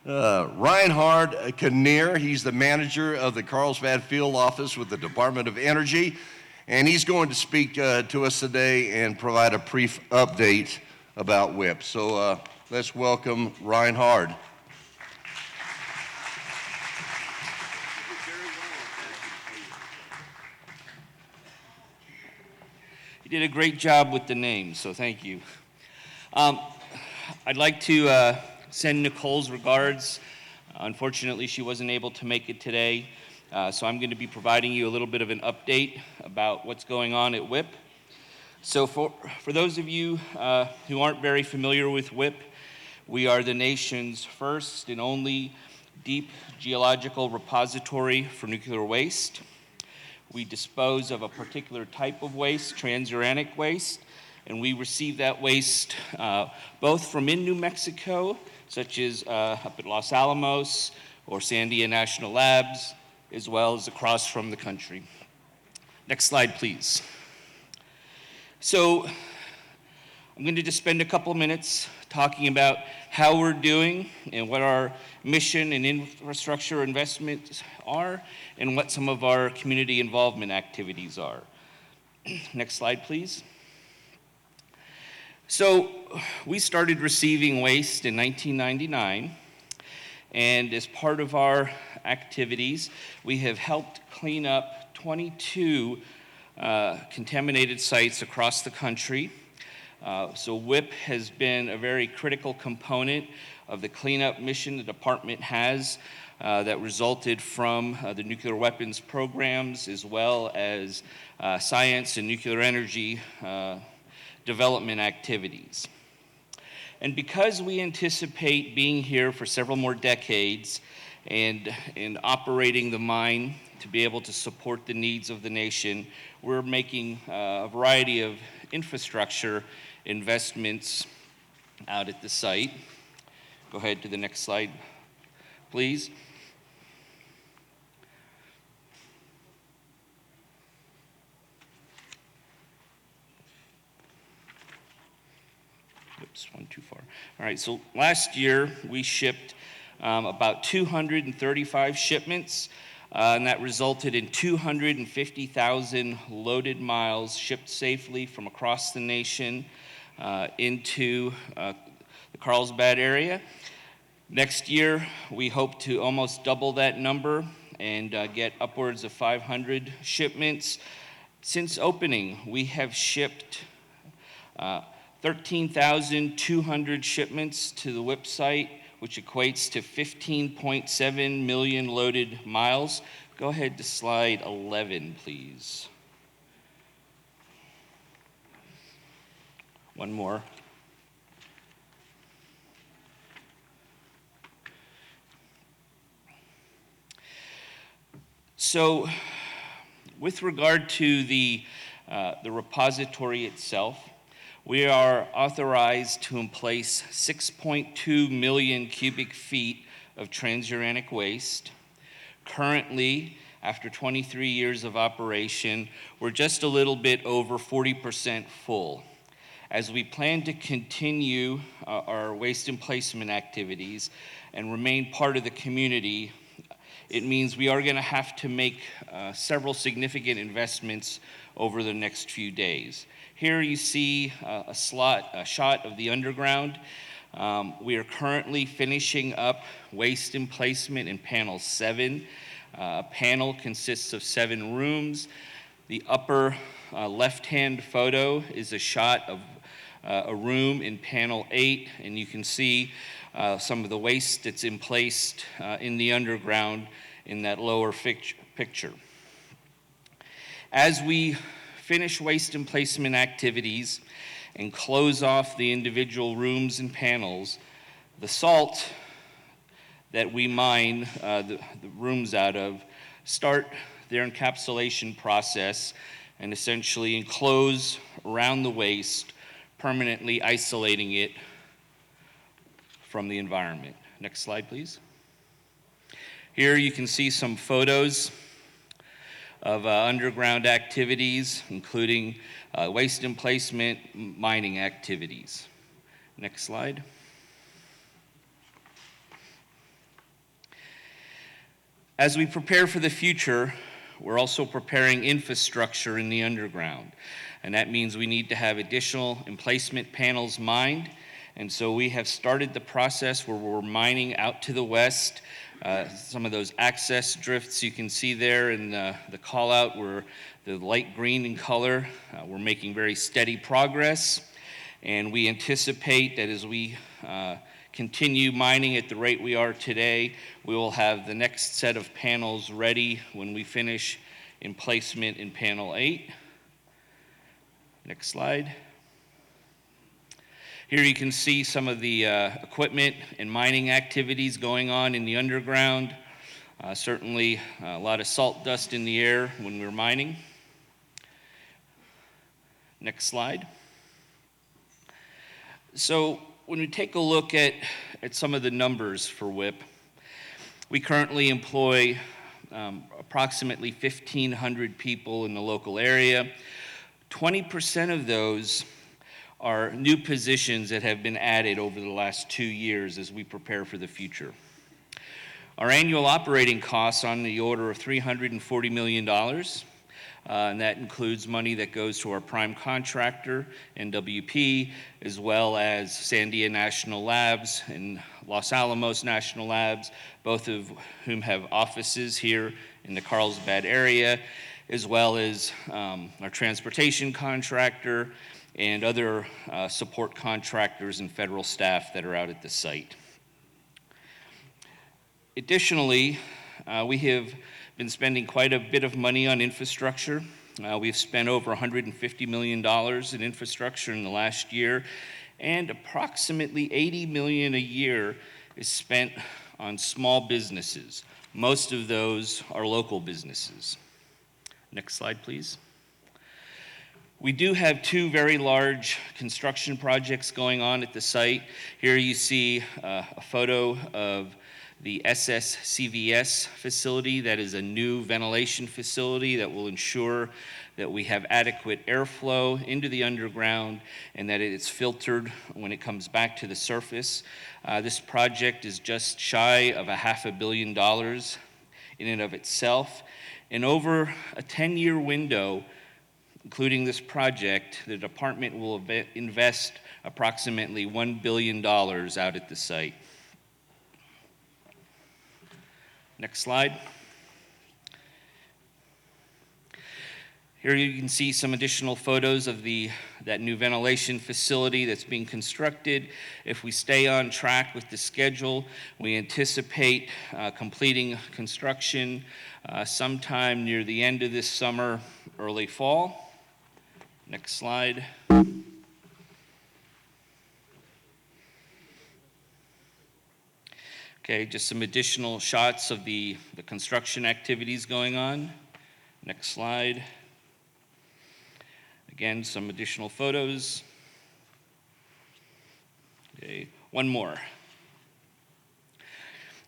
Reinhard Kinnear, he's the manager of the Carlsbad Field Office with the Department of Energy, and he's going to speak to us today and provide a brief update about WIP. So let's welcome Reinhard. You did a great job with the name, so thank you. I'd like to send Nicole's regards. Unfortunately, she wasn't able to make it today, so I'm going to be providing you a little bit of an update about what's going on at WIP. So for those of you who aren't very familiar with WIP, we are the nation's first and only deep geological repository for nuclear waste. We dispose of a particular type of waste, transuranic waste, and we receive that waste both from in New Mexico, such as up at Los Alamos or Sandia National Labs, as well as across from the country. Next slide, please. So I'm going to just spend a couple of minutes talking about how we're doing and what our mission and infrastructure investments are and what some of our community involvement activities are. Next slide, please. So we started receiving waste in 1999, and as part of our activities, we have helped clean up 22 contaminated sites across the country. So WIP has been a very critical component of the cleanup mission the department has that resulted from the nuclear weapons programs as well as science and nuclear energy development activities. And because we anticipate being here for several more decades and operating the mine to be able to support the needs of the nation, we're making a variety of infrastructure investments out at the site. Go ahead to the next slide, please. Oops, one too far. All right, so last year we shipped about 235 shipments, and that resulted in 250,000 loaded miles shipped safely from across the nation into the Carlsbad area. Next year, we hope to almost double that number and get upwards of 500 shipments. Since opening, we have shipped 13,200 shipments to the WIP site, which equates to 15.7 million loaded miles. Go ahead to slide 11, please. One more. So, with regard to the repository itself, we are authorized to emplace 6.2 million cubic feet of transuranic waste. Currently, after 23 years of operation, we're just a little bit over 40% full. As we plan to continue our waste emplacement activities and remain part of the community, it means we are going to have to make several significant investments over the next few days. Here you see a shot of the underground. We are currently finishing up waste emplacement in panel 7. A panel consists of 7 rooms. The upper left-hand photo is a shot of a room in panel 8, and you can see some of the waste that's emplaced in the underground in that lower picture. As we finish waste emplacement activities and close off the individual rooms and panels, the salt that we mine the rooms out of start their encapsulation process and essentially enclose around the waste, permanently isolating it from the environment. Next slide, please. Here you can see some photos of underground activities, including waste emplacement, mining activities. Next slide. As we prepare for the future, we're also preparing infrastructure in the underground. And that means we need to have additional emplacement panels mined. And so we have started the process where we're mining out to the west. Some of those access drifts you can see there in the call out were the light green in color. We're making very steady progress. And we anticipate that as we continue mining at the rate we are today, we will have the next set of panels ready when we finish emplacement in panel 8. Next slide. Here you can see some of the equipment and mining activities going on in the underground. Certainly a lot of salt dust in the air when we're mining. Next slide. So when we take a look at some of the numbers for WIP, we currently employ approximately 1,500 people in the local area. 20% of those are new positions that have been added over the last 2 years as we prepare for the future. Our annual operating costs on the order of $340 million, and that includes money that goes to our prime contractor, NWP, as well as Sandia National Labs and Los Alamos National Labs, both of whom have offices here in the Carlsbad area, as well as our transportation contractor and other support contractors and federal staff that are out at the site. Additionally, we have been spending quite a bit of money on infrastructure. We've spent over $150 million in infrastructure in the last year, and approximately $80 million a year is spent on small businesses. Most of those are local businesses. Next slide, please. We do have 2 very large construction projects going on at the site. Here you see a photo of the SSCVS facility. That is a new ventilation facility that will ensure that we have adequate airflow into the underground and that it is filtered when it comes back to the surface. This project is just shy of $500 million in and of itself. And over a 10-year window, including this project, the department will invest approximately $1 billion out at the site. Next slide. Here you can see some additional photos of that new ventilation facility that's being constructed. If we stay on track with the schedule, we anticipate completing construction sometime near the end of this summer, early fall. Next slide. Okay, just some additional shots of the construction activities going on. Next slide. Again, some additional photos. Okay, one more.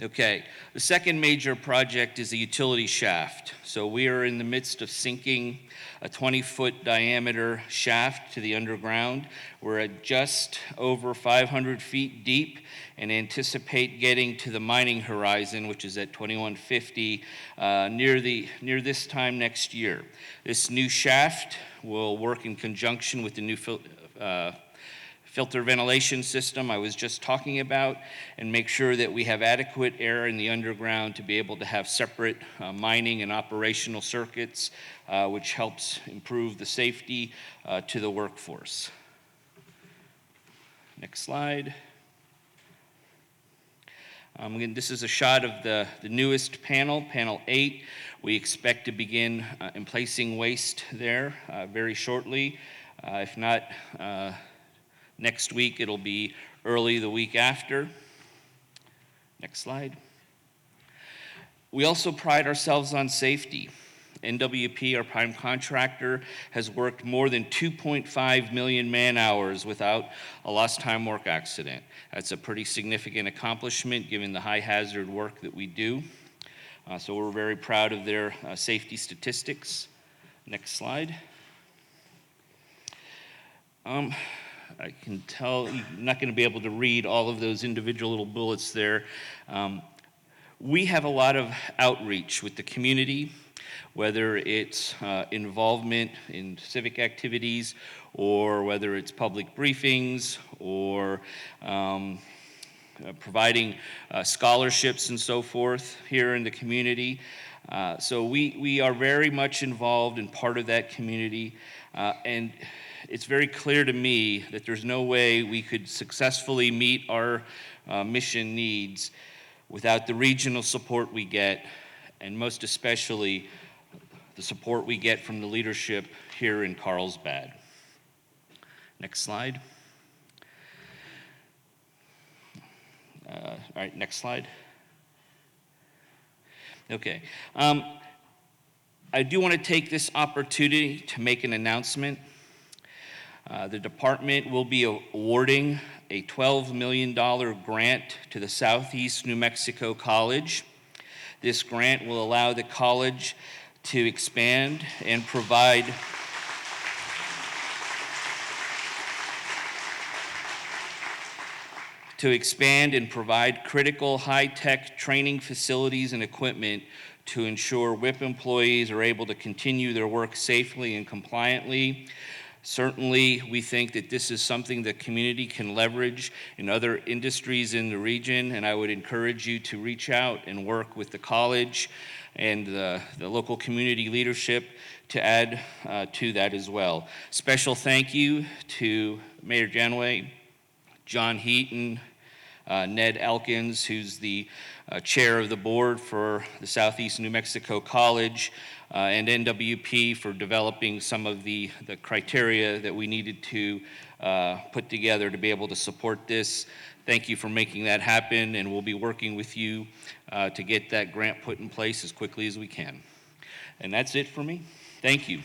Okay, the second major project is the utility shaft. So we are in the midst of sinking a 20-foot diameter shaft to the underground. We're at just over 500 feet deep and anticipate getting to the mining horizon, which is at 2150, near this time next year. This new shaft will work in conjunction with the new filter ventilation system I was just talking about, and make sure that we have adequate air in the underground to be able to have separate mining and operational circuits, which helps improve the safety to the workforce. Next slide. Again, this is a shot of the newest panel, panel 8. We expect to begin emplacing waste there very shortly. If not next week, it'll be early the week after. Next slide. We also pride ourselves on safety. NWP, our prime contractor, has worked more than 2.5 million man-hours without a lost time work accident. That's a pretty significant accomplishment given the high hazard work that we do. So we're very proud of their safety statistics. Next slide. I can tell you're not going to be able to read all of those individual little bullets there. We have a lot of outreach with the community, whether it's involvement in civic activities, or whether it's public briefings, or providing scholarships and so forth here in the community. So we are very much involved and part of that community, and it's very clear to me that there's no way we could successfully meet our mission needs without the regional support we get, and most especially the support we get from the leadership here in Carlsbad. Next slide. All right, next slide. Okay. I do want to take this opportunity to make an announcement. The department will be awarding a $12 million grant to the Southeast New Mexico College. This grant will allow the college to expand and provide critical high-tech training facilities and equipment to ensure WIP employees are able to continue their work safely and compliantly. Certainly, we think that this is something the community can leverage in other industries in the region, and I would encourage you to reach out and work with the college and the local community leadership to add to that as well. Special thank you to Mayor Janway, John Heaton, Ned Elkins, who's the chair of the board for the Southeast New Mexico College, and NWP for developing some of the criteria that we needed to put together to be able to support this. Thank you for making that happen, and we'll be working with you to get that grant put in place as quickly as we can. And that's it for me. Thank you.